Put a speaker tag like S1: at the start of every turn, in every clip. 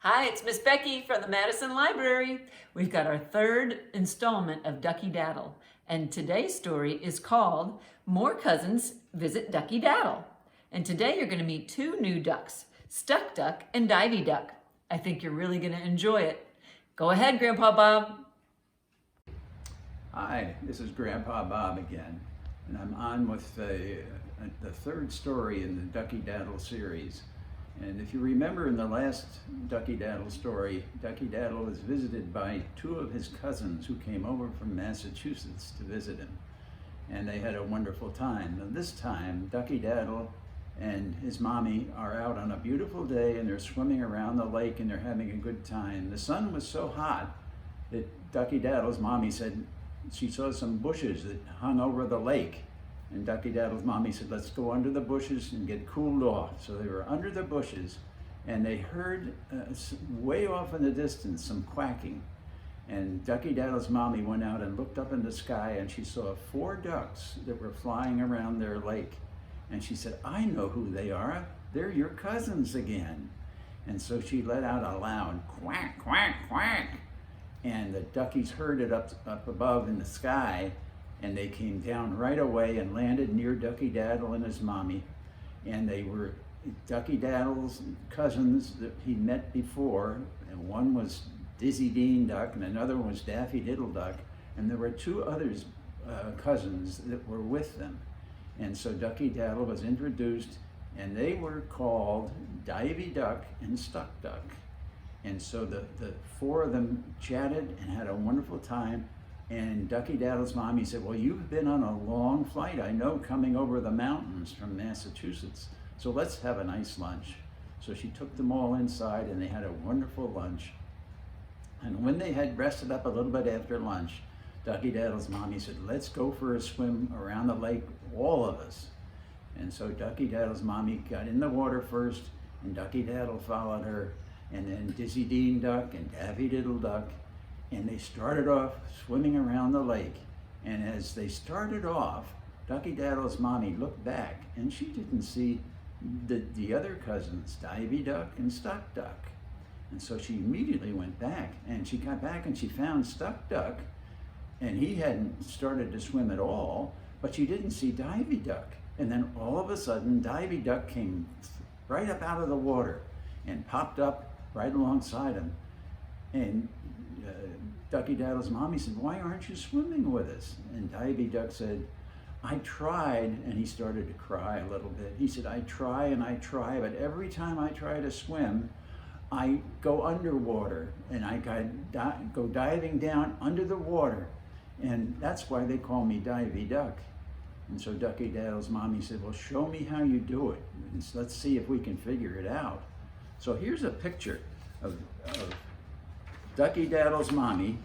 S1: Hi, it's Miss Becky from the Madison Library. We've got our third installment of Ducky Daddle, and today's story is called More Cousins Visit Ducky Daddle. And today you're going to meet two new ducks, Stuck Duck and Divey Duck. I think you're really going to enjoy it. Go ahead, Grandpa Bob.
S2: Hi, this is Grandpa Bob again, and I'm on with the third story in the Ducky Daddle series. And if you remember in the last Ducky Daddle story, Ducky Daddle was visited by two of his cousins who came over from Massachusetts to visit him. And they had a wonderful time. Now this time, Ducky Daddle and his mommy are out on a beautiful day and they're swimming around the lake and they're having a good time. The sun was so hot that Ducky Daddle's mommy said she saw some bushes that hung over the lake. And Ducky Daddle's mommy said, let's go under the bushes and get cooled off. So they were under the bushes and they heard way off in the distance some quacking. And Ducky Daddle's mommy went out and looked up in the sky and she saw 4 ducks that were flying around their lake. And she said, I know who they are. They're your cousins again. And so she let out a loud quack, quack, quack. And the duckies heard it up above in the sky. And they came down right away and landed near Ducky Daddle and his mommy. And they were Ducky Daddle's cousins that he met before. And one was Dizzy Dean Duck and another one was Daffy Diddle Duck. And there were 2 others cousins that were with them. And so Ducky Daddle was introduced and they were called Divey Duck and Stuck Duck. And so the 4 of them chatted and had a wonderful time. And Ducky Daddle's mommy said, well, you've been on a long flight, I know, coming over the mountains from Massachusetts. So let's have a nice lunch. So she took them all inside and they had a wonderful lunch. And when they had rested up a little bit after lunch, Ducky Daddle's mommy said, let's go for a swim around the lake, all of us. And so Ducky Daddle's mommy got in the water first and Ducky Daddle followed her, and then Dizzy Dean Duck and Daffy Diddle Duck. And they started off swimming around the lake. And as they started off, Ducky Daddle's mommy looked back and she didn't see the other cousins, Divey Duck and Stuck Duck. And so she immediately went back and she got back and she found Stuck Duck and he hadn't started to swim at all, but she didn't see Divey Duck. And then all of a sudden, Divey Duck came right up out of the water and popped up right alongside him. And Ducky Daddle's mommy said, why aren't you swimming with us? And Divey Duck said, I tried, and he started to cry a little bit. He said, I try and I try, but every time I try to swim, I go underwater and I go diving down under the water. And that's why they call me Divey Duck. And so Ducky Daddle's mommy said, well, show me how you do it. And so let's see if we can figure it out. So here's a picture of Ducky Daddle's mommy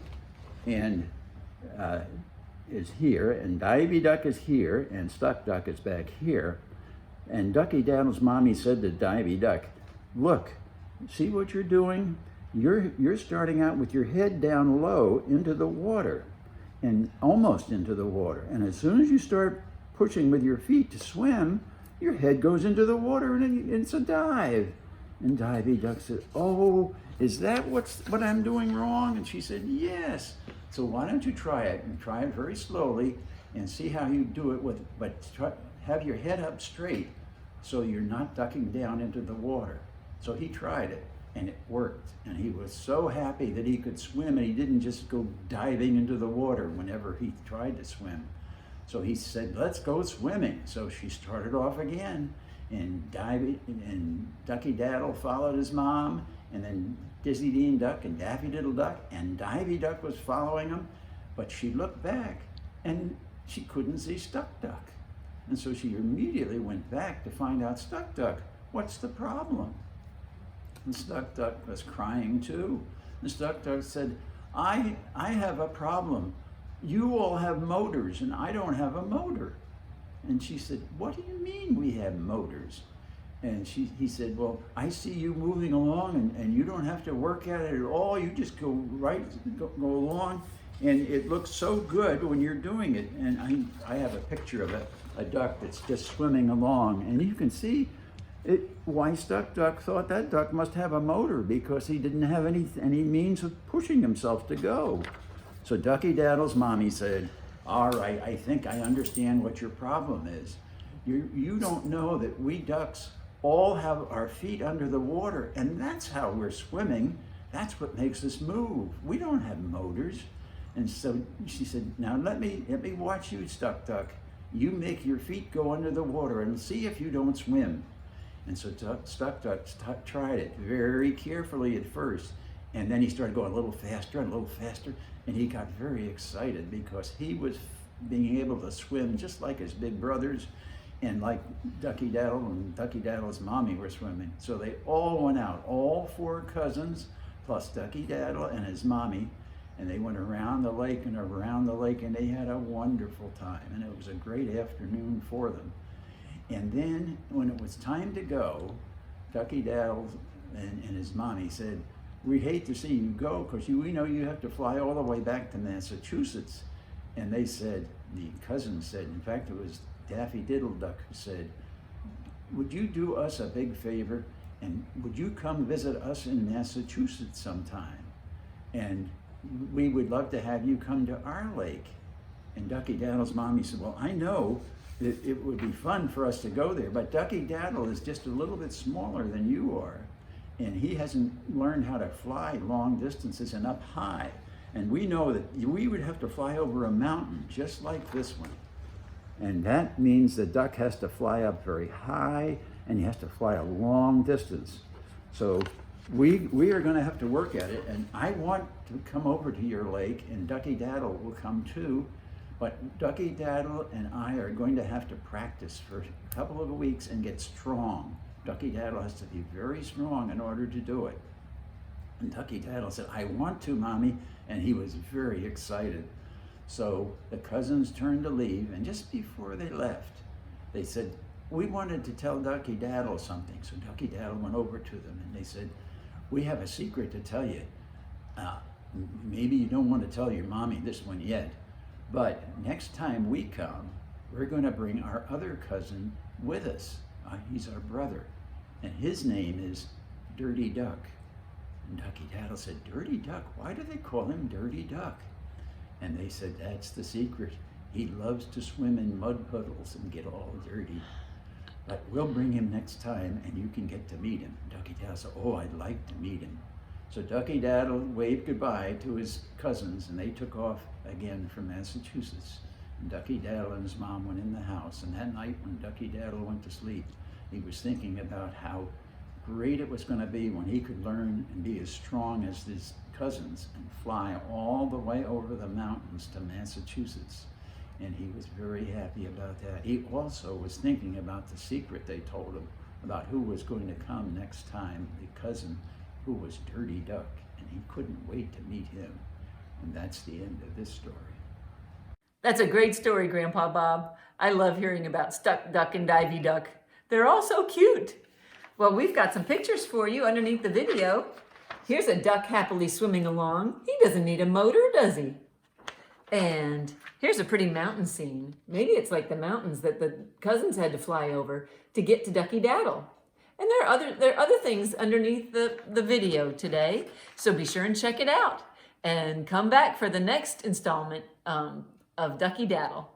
S2: and is here, and Divey Duck is here, and Stuck Duck is back here. And Ducky Daddle's mommy said to Divey Duck, look, see what you're doing? You're starting out with your head down low into the water, and almost into the water. And as soon as you start pushing with your feet to swim, your head goes into the water and it's a dive. And Divey Duck said, oh, is that what I'm doing wrong? And she said, yes. So why don't you try it and try it very slowly and see how you do it but have your head up straight so you're not ducking down into the water. So he tried it and it worked. And he was so happy that he could swim and he didn't just go diving into the water whenever he tried to swim. So he said, let's go swimming. So she started off again. And Ducky Daddle followed his mom, and then Dizzy Dean Duck and Daffy Diddle Duck, and Divey Duck was following them, but she looked back and she couldn't see Stuck Duck. And so she immediately went back to find out, Stuck Duck, what's the problem? And Stuck Duck was crying too. And Stuck Duck said, I have a problem. You all have motors and I don't have a motor. And she said, what do you mean we have motors? And he said, well, I see you moving along and you don't have to work at it at all. You just go along and it looks so good when you're doing it. And I have a picture of a duck that's just swimming along and you can see Why Stuck Duck thought that duck must have a motor because he didn't have any means of pushing himself to go. So Ducky Daddle's mommy said, all right, I think I understand what your problem is. You don't know that we ducks all have our feet under the water, and that's how we're swimming. That's what makes us move. We don't have motors. And so she said, now let me watch you, Stuck Duck. You make your feet go under the water and see if you don't swim. And so Stuck Duck tried it very carefully at first, and then he started going a little faster and a little faster, and he got very excited because he was being able to swim just like his big brothers and like Ducky Daddle and Ducky Daddle's mommy were swimming. So they all went out, all 4 cousins, plus Ducky Daddle and his mommy, and they went around the lake and around the lake, and they had a wonderful time, and it was a great afternoon for them. And then when it was time to go, Ducky Daddle and his mommy said, we hate to see you go because we know you have to fly all the way back to Massachusetts. And they said, the cousins said, in fact it was Daffy Diddle Duck who said, would you do us a big favor and would you come visit us in Massachusetts sometime? And we would love to have you come to our lake. And Ducky Daddle's mommy said, well, I know it would be fun for us to go there, but Ducky Daddle is just a little bit smaller than you are, and he hasn't learned how to fly long distances and up high. And we know that we would have to fly over a mountain just like this one. And that means the duck has to fly up very high, and he has to fly a long distance. So we are going to have to work at it, and I want to come over to your lake, and Ducky Daddle will come too. But Ducky Daddle and I are going to have to practice for a couple of weeks and get strong. Ducky Daddle has to be very strong in order to do it. And Ducky Daddle said, I want to, Mommy, and he was very excited. So the cousins turned to leave, and just before they left, they said, we wanted to tell Ducky Daddle something. So Ducky Daddle went over to them, and they said, we have a secret to tell you. Maybe you don't want to tell your mommy this one yet, but next time we come, we're going to bring our other cousin with us. He's our brother, and his name is Dirty Duck. And Ducky Daddle said, Dirty Duck? Why do they call him Dirty Duck? And they said, that's the secret. He loves to swim in mud puddles and get all dirty. But we'll bring him next time, and you can get to meet him. Ducky Daddle said, oh, I'd like to meet him. So Ducky Daddle waved goodbye to his cousins, and they took off again from Massachusetts. And Ducky Daddle and his mom went in the house, and that night when Ducky Daddle went to sleep, he was thinking about how great it was going to be when he could learn and be as strong as his cousins and fly all the way over the mountains to Massachusetts. And he was very happy about that. He also was thinking about the secret they told him about who was going to come next time, the cousin who was Dirty Duck, and he couldn't wait to meet him. And that's the end of this story.
S1: That's a great story, Grandpa Bob. I love hearing about Stuck Duck and Divey Duck. They're all so cute. Well, we've got some pictures for you underneath the video. Here's a duck happily swimming along. He doesn't need a motor, does he? And here's a pretty mountain scene. Maybe it's like the mountains that the cousins had to fly over to get to Ducky Daddle. And there are other things underneath the video today, so be sure and check it out. And come back for the next installment of Ducky Daddle.